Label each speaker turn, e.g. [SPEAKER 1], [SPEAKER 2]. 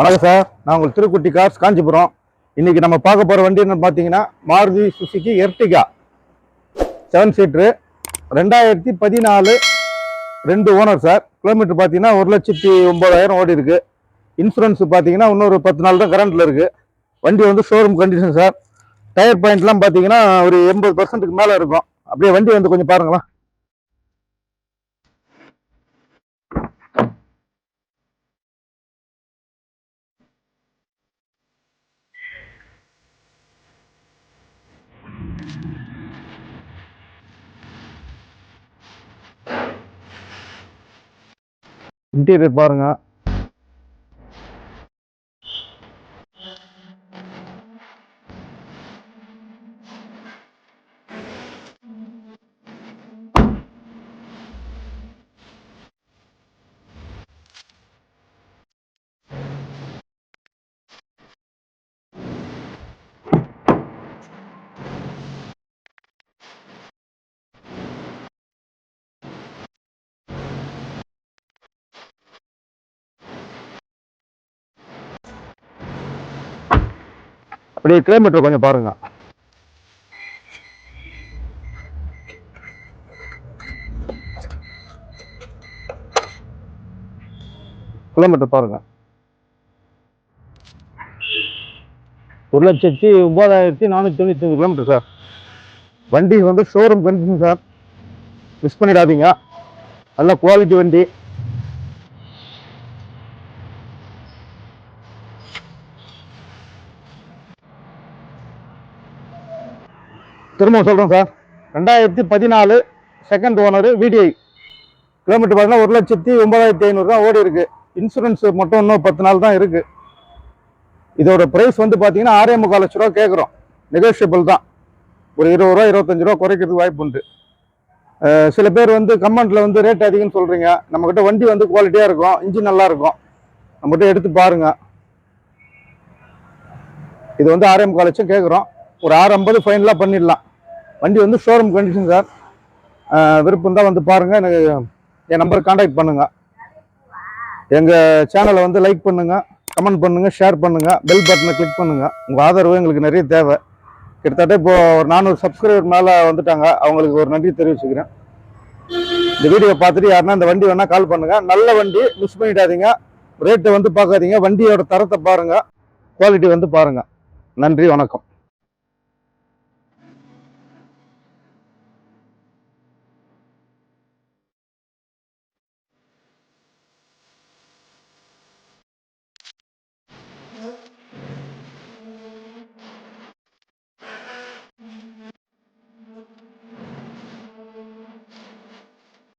[SPEAKER 1] வணக்கம் சார், நான் உங்கள் திருக்குட்டி கார்ஸ் காஞ்சிபுரம். இன்னைக்கு நம்ம பார்க்க போகிற வண்டி என்னன்னு பார்த்தீங்கன்னா Maruti Suzuki Ertiga 7 seater 2014 2 owner sir. Kilometre பார்த்தீங்கன்னா 1,09,000 ஓடி இருக்கு. இன்சூரன்ஸ் பார்த்தீங்கன்னா இன்னொரு 10 நாள் தான் கரண்ட்டில் இருக்கு. வண்டி வந்து ஷோரூம் கண்டிஷன் சார். டயர் பாயிண்ட்லாம் பார்த்தீங்கன்னா ஒரு 80% மேலே இருக்கும். அப்படியே வண்டி வந்து கொஞ்சம் பாருங்களா. இன்டீரியர் பாருங்க. அப்படியே கிலோமீட்டர் கொஞ்சம் பாருங்க. கிலோமீட்டர் பாருங்க. 1,09,495 கிலோமீட்டர் சார். வண்டி வந்து ஷோரூம் கண்டிஷன் சார். மிஸ் பண்ணிடாதீங்க. நல்ல குவாலிட்டி வண்டி. திரும்ப சொல்கிறேன் sir, 2014 second owner VDI. Kilometre பார்த்தீங்கன்னா 1,09,500 தான் ஓடி இருக்கு. இன்சூரன்ஸ் மட்டும் இன்னும் 10 நாள் தான் இருக்கு. இதோட ப்ரைஸ் வந்து பார்த்தீங்கன்னா 6,45 லட்ச ரூபா கேட்குறோம். நெகோஷியபிள் தான். ஒரு 20 ரூபா 25 ரூபா குறைக்கிறதுக்கு வாய்ப்பு உண்டு. சில பேர் வந்து கமெண்ட்ல வந்து ரேட் அதிகம்னு சொல்றீங்க. நம்மகிட்ட வண்டி வந்து குவாலிட்டியா இருக்கும், இன்ஜின் நல்லா இருக்கும். நம்மகிட்ட எடுத்து பாருங்க. இது வந்து 6,45 லட்சம் கேட்குறோம். ஒரு 6,50 ஃபைனலாக பண்ணிடலாம். வண்டி வந்து ஷோரூம் கண்டிஷன் சார். விருப்பம் தான் வந்து பாருங்க. எனக்கு என் நம்பருக்கு கான்டாக்ட் பண்ணுங்க. எங்கள் சேனலை வந்து லைக் பண்ணுங்க, கமெண்ட் பண்ணுங்க, ஷேர் பண்ணுங்க, பெல் பட்டனை கிளிக் பண்ணுங்க. உங்கள் ஆதரவு எங்களுக்கு நிறைய தேவை. கிட்டத்தட்ட இப்போ ஒரு 400 சப்ஸ்கிரைபர் மேலே வந்துட்டாங்க. அவங்களுக்கு ஒரு நன்றி தெரிவிச்சுக்கிறேன். இந்த வீடியோ பார்த்துட்டு யாருன்னா இந்த வண்டி வேணா கால் பண்ணுங்க. நல்ல வண்டி, மிஸ் பண்ணிடாதீங்க. ரேட்டை வந்து பார்க்காதீங்க, வண்டியோட தரத்தை பாருங்க, குவாலிட்டி வந்து பாருங்க. நன்றி, வணக்கம்.